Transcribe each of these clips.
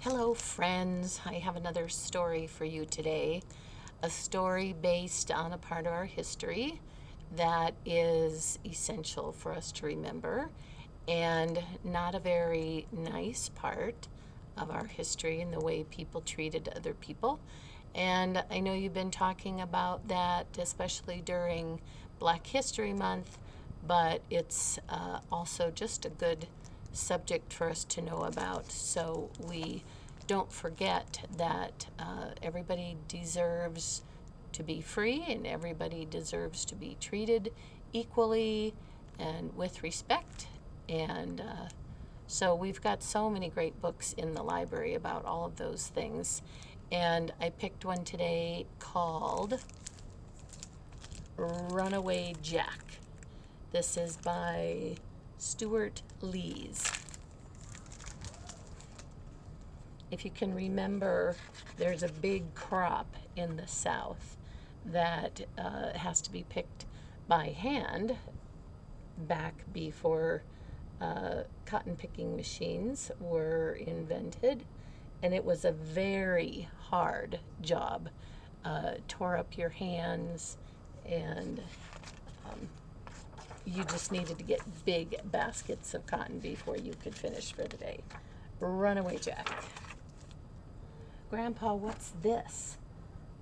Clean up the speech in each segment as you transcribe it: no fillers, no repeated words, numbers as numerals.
Hello, friends. I have another story for you today. A story based on a part of our history that is essential for us to remember, and not a very nice part of our history in the way people treated other people. And I know you've been talking about that, especially during Black History Month, but it's also just a good subject for us to know about, so we don't forget that everybody deserves to be free and everybody deserves to be treated equally and with respect. And so we've got so many great books in the library about all of those things. And I picked one today called Runaway Jack. This is by Stuart Lees. If you can remember, there's a big crop in the South that has to be picked by hand back before cotton picking machines were invented. And it was a very hard job. Tore up your hands, and you just needed to get big baskets of cotton before you could finish for the day. Runaway Jack. Grandpa, what's this?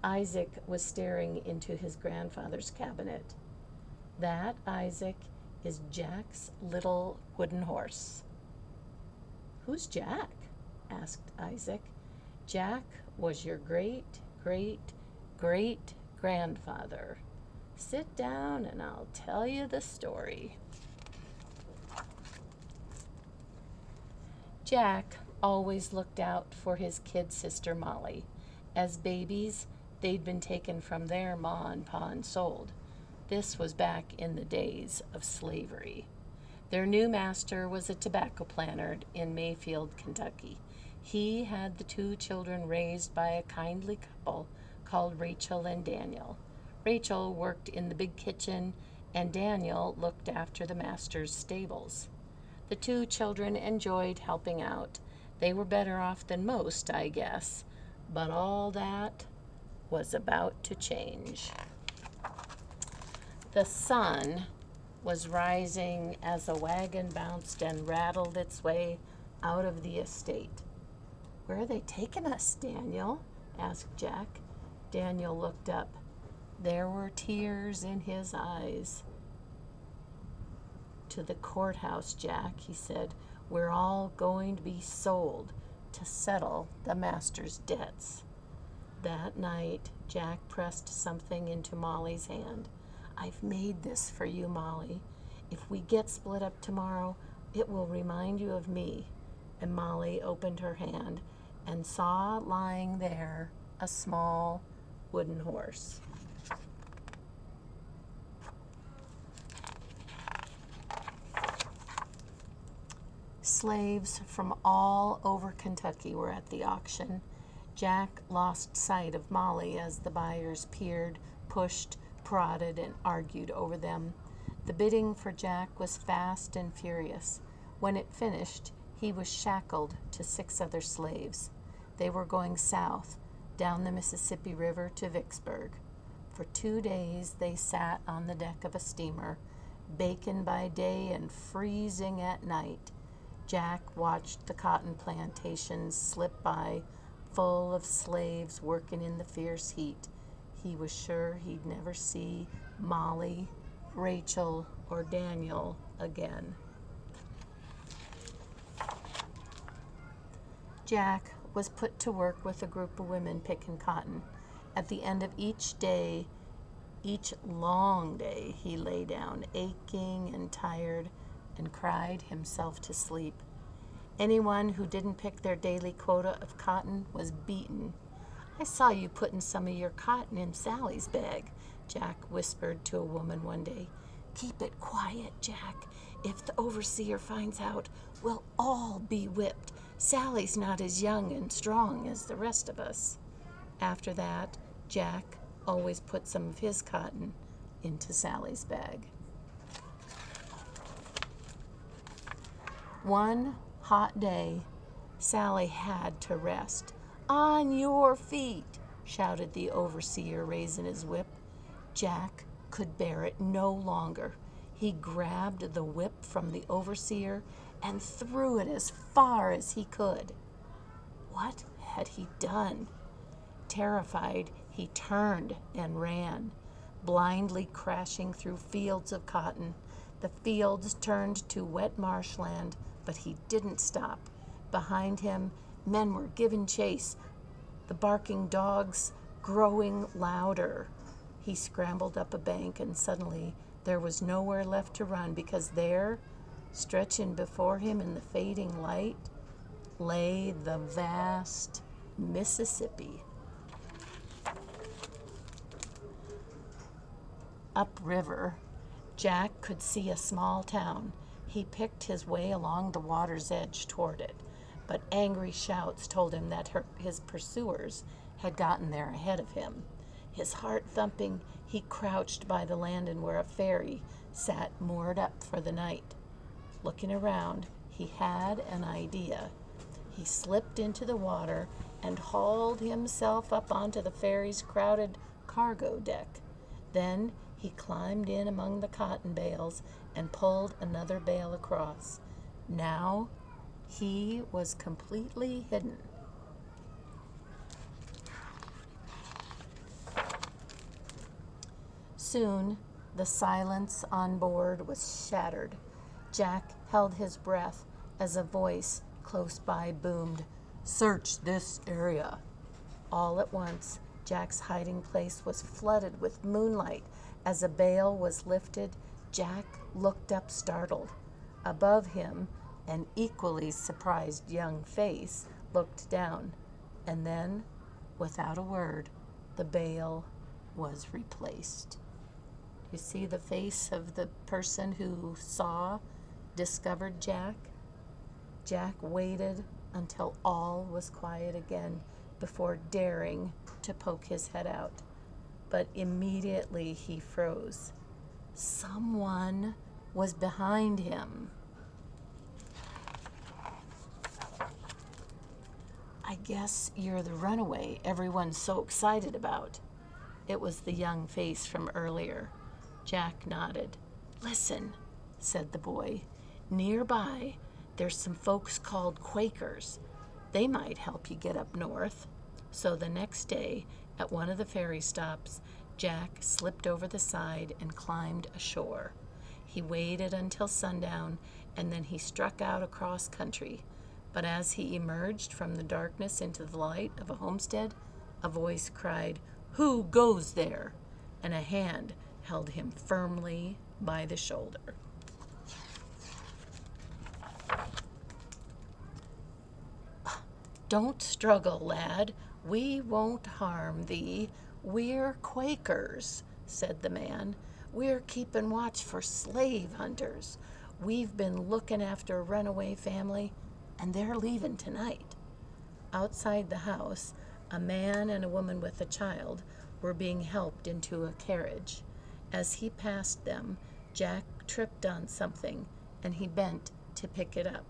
Isaac was staring into his grandfather's cabinet. That, Isaac, is Jack's little wooden horse. Who's Jack? Asked Isaac. Jack was your great, great, great grandfather. Sit down and I'll tell you the story. Jack always looked out for his kid sister Molly. As babies, they'd been taken from their ma and pa and sold. This was back in the days of slavery. Their new master was a tobacco planter in Mayfield, Kentucky. He had the two children raised by a kindly couple called Rachel and Daniel. Rachel worked in the big kitchen, and Daniel looked after the master's stables. The two children enjoyed helping out. They were better off than most, I guess, but all that was about to change. The sun was rising as a wagon bounced and rattled its way out of the estate. Where are they taking us, Daniel? Asked Jack. Daniel looked up. There were tears in his eyes. To the courthouse, Jack, he said. We're all going to be sold to settle the master's debts. That night, Jack pressed something into Molly's hand. I've made this for you, Molly. If we get split up tomorrow, it will remind you of me. And Molly opened her hand and saw lying there a small wooden horse. Slaves from all over Kentucky were at the auction. Jack lost sight of Molly as the buyers peered, pushed, prodded, and argued over them. The bidding for Jack was fast and furious. When it finished, he was shackled to 6 other slaves. They were going south, down the Mississippi River to Vicksburg. For 2 days they sat on the deck of a steamer, baking by day and freezing at night. Jack watched the cotton plantations slip by, full of slaves working in the fierce heat. He was sure he'd never see Molly, Rachel, or Daniel again. Jack was put to work with a group of women picking cotton. At the end of each day, each long day, he lay down, aching and tired, and cried himself to sleep. Anyone who didn't pick their daily quota of cotton was beaten. I saw you putting some of your cotton in Sally's bag, Jack whispered to a woman one day. Keep it quiet, Jack. If the overseer finds out, we'll all be whipped. Sally's not as young and strong as the rest of us. After that, Jack always put some of his cotton into Sally's bag. One hot day, Sally had to rest. "On your feet!" shouted the overseer, raising his whip. Jack could bear it no longer. He grabbed the whip from the overseer and threw it as far as he could. What had he done? Terrified, he turned and ran, blindly crashing through fields of cotton. The fields turned to wet marshland, but he didn't stop. Behind him, men were giving chase, the barking dogs growing louder. He scrambled up a bank, and suddenly there was nowhere left to run, because there, stretching before him in the fading light, lay the vast Mississippi. Upriver, Jack could see a small town. He picked his way along the water's edge toward it, but angry shouts told him that his pursuers had gotten there ahead of him. His heart thumping, he crouched by the landing where a ferry sat moored up for the night. Looking around, he had an idea. He slipped into the water and hauled himself up onto the ferry's crowded cargo deck. Then he climbed in among the cotton bales and pulled another bale across. Now he was completely hidden. Soon the silence on board was shattered. Jack held his breath as a voice close by boomed, "Search this area." All at once, Jack's hiding place was flooded with moonlight. As a bale was lifted, Jack looked up startled. Above him, an equally surprised young face looked down, and then, without a word, the bale was replaced. You see the face of the person who discovered Jack? Jack waited until all was quiet again before daring to poke his head out. But immediately he froze. Someone was behind him. "I guess you're the runaway everyone's so excited about." It was the young face from earlier. Jack nodded. "Listen," said the boy. "Nearby, there's some folks called Quakers. They might help you get up north." So the next day, at one of the ferry stops, Jack slipped over the side and climbed ashore. He waited until sundown, and then he struck out across country. But as he emerged from the darkness into the light of a homestead, a voice cried, "Who goes there?" And a hand held him firmly by the shoulder. "Don't struggle, lad. We won't harm thee. We're Quakers," said the man. "We're keeping watch for slave hunters. We've been looking after a runaway family, and they're leaving tonight." Outside the house, a man and a woman with a child were being helped into a carriage. As he passed them, Jack tripped on something, and he bent to pick it up.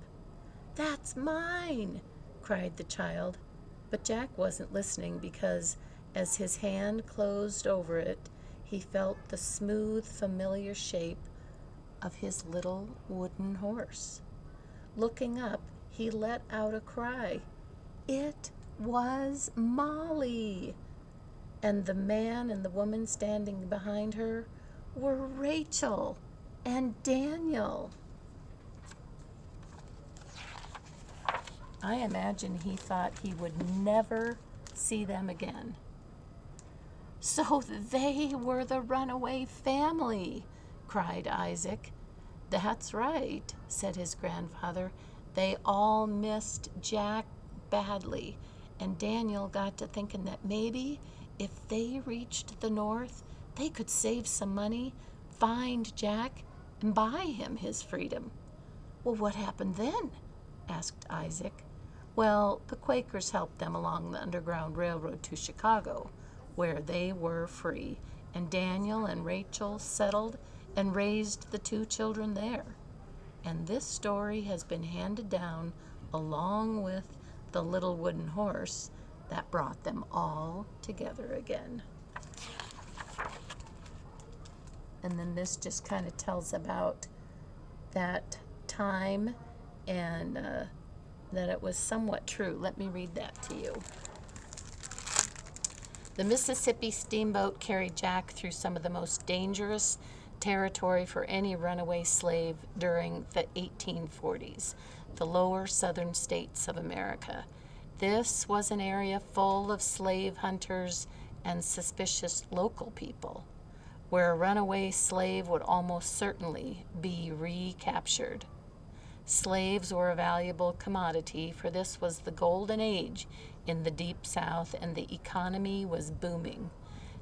"That's mine!" cried the child. But Jack wasn't listening, because as his hand closed over it, he felt the smooth, familiar shape of his little wooden horse. Looking up, he let out a cry. It was Molly! And the man and the woman standing behind her were Rachel and Daniel. I imagine he thought he would never see them again. "So they were the runaway family," cried Isaac. "That's right," said his grandfather. "They all missed Jack badly, and Daniel got to thinking that maybe if they reached the north, they could save some money, find Jack, and buy him his freedom." "Well, what happened then?" asked Isaac. "Well, the Quakers helped them along the Underground Railroad to Chicago, where they were free, and Daniel and Rachel settled and raised the two children there. And this story has been handed down along with the little wooden horse that brought them all together again. And then this just kind of tells about that time and that it was somewhat true. Let me read that to you. The Mississippi steamboat carried Jack through some of the most dangerous territory for any runaway slave during the 1840s, the lower southern states of America. This was an area full of slave hunters and suspicious local people, where a runaway slave would almost certainly be recaptured. Slaves were a valuable commodity, for this was the golden age in the Deep South and the economy was booming.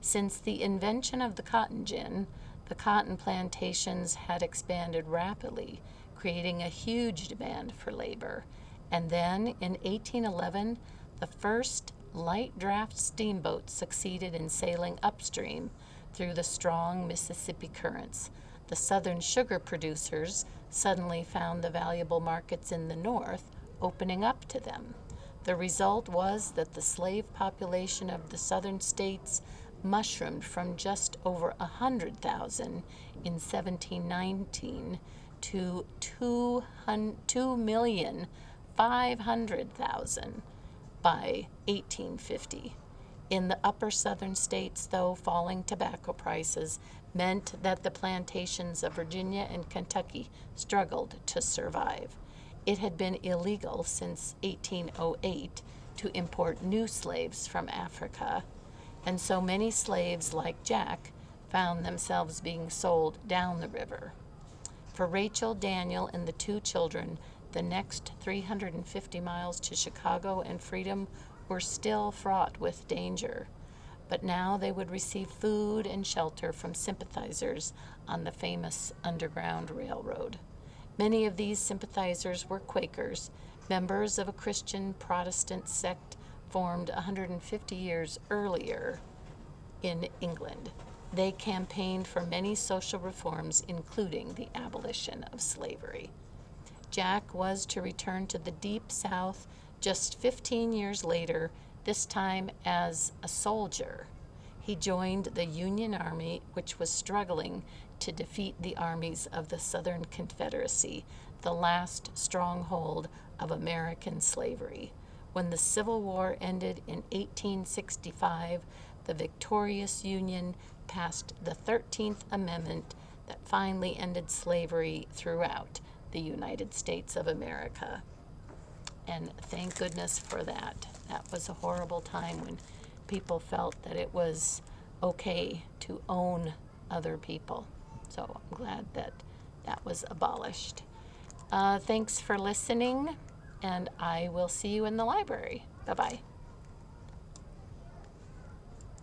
Since the invention of the cotton gin, the cotton plantations had expanded rapidly, creating a huge demand for labor. And then in 1811, the first light draft steamboat succeeded in sailing upstream through the strong Mississippi currents. The southern sugar producers suddenly found the valuable markets in the north opening up to them. The result was that the slave population of the southern states mushroomed from just over 100,000 in 1719 to 2,500,000 by 1850. In the upper southern states, though, falling tobacco prices meant that the plantations of Virginia and Kentucky struggled to survive. It had been illegal since 1808 to import new slaves from Africa, and so many slaves like Jack found themselves being sold down the river. For Rachel, Daniel, and the two children, the next 350 miles to Chicago and freedom were still fraught with danger. But now they would receive food and shelter from sympathizers on the famous Underground Railroad. Many of these sympathizers were Quakers, members of a Christian Protestant sect formed 150 years earlier in England. They campaigned for many social reforms, including the abolition of slavery. Jack was to return to the Deep South just 15 years later, this time as a soldier. He joined the Union Army, which was struggling to defeat the armies of the Southern Confederacy, the last stronghold of American slavery. When the Civil War ended in 1865, the victorious Union passed the 13th Amendment that finally ended slavery throughout the United States of America. And thank goodness for that. That was a horrible time when people felt that it was okay to own other people. So I'm glad that that was abolished. Thanks for listening, and I will see you in the library. Bye-bye.